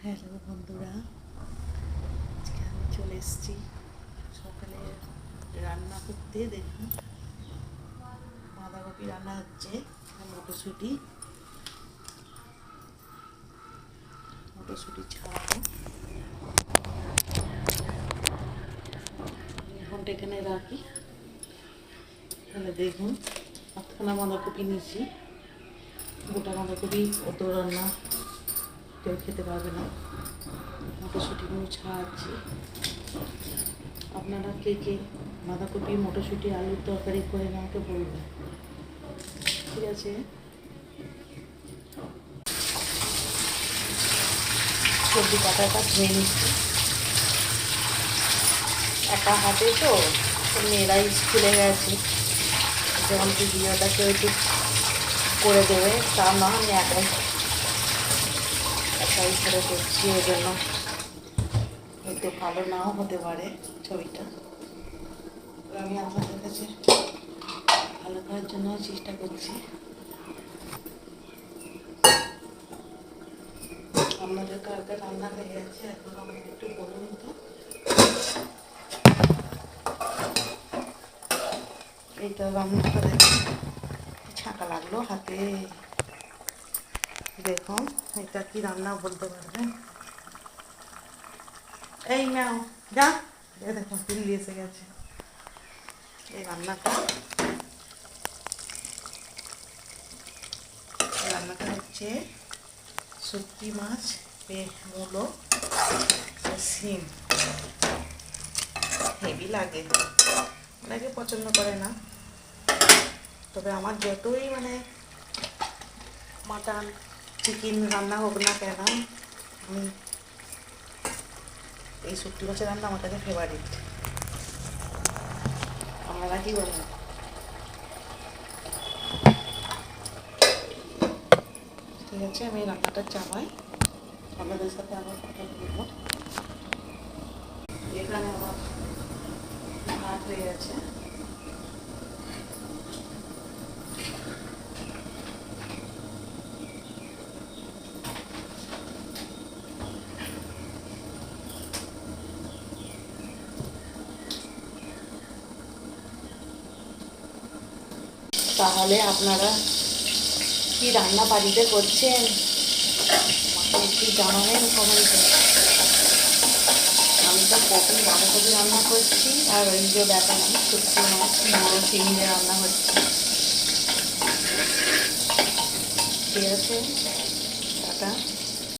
Hello বন্ধুরা, আজকে আমি চলে এসেছি সকালে রান্না করতে। দেখুন, বাঁধাকপি রান্না হচ্ছে, মটরশুঁটি ছাড়ানো। ঘন্টা এখানে রাখি। এখানে দেখুন, আধখানা বাঁধাকপি নিয়েছি। গোটা বাঁধাকপি অত রান্না কেউ খেতে পারবে না, মটরশুঁটিগুলো ছাড়াচ্ছি। আপনারা কে কে বাঁধাকপি, মটরশুঁটি, আলুর তরকারি করে আমাকে বলবেন, ঠিক আছে? সবজি কাটাটা ধুয়ে নিচ্ছি। একা হাতে তো মেয়েরাই স্কুলে গেছে, যেমন ভিডিওটা কেউ একটু করে দেবে তা না, আমি একাই করে করছি। ওই জন্য একটু ভালো নাও হতে পারে ছবিটা। আমি আপনাদের কাছে ভালো করার জন্য চেষ্টা করছি। আপনাদের কার কার রান্না হয়ে গেছে এখন আমাকে একটু বলুন তো। এইটা রান্না করে ছাঁকা লাগলো হাতে। দেখুন, এটা কি রান্না বলতে পারবেন? এই ম্যাও যা, দেখুন দিল্লি এসে গেছে। এই রান্নাটা হচ্ছে শুটকি মাছ, মূলো, শিম। হেভি লাগে, অনেকে পছন্দ করে না, তবে আমার যতই মাটন, চিকেন রান্না হোক না কেন, আমি এই শুটকি মাছের রান্না আমার কাছে ফেভারিট। আপনারা কি বলেন? ঠিক আছে, আমি রান্নাটা চাপাই, আপনাদের সাথে আবার কথা বলবো। এখানে আমার ভাত হয়ে গেছে। তাহলে আপনারা কি রান্না বাড়িতে করছেন আমাকে একটু জানাবেন কমেন্টে। আমি তো কপি বাঁধাকপি রান্না করছি, আর ওই যে ব্যাপারটি শুটকি মাছ, বড়ো চিংড়ি রান্না হচ্ছে। ঠিক আছে।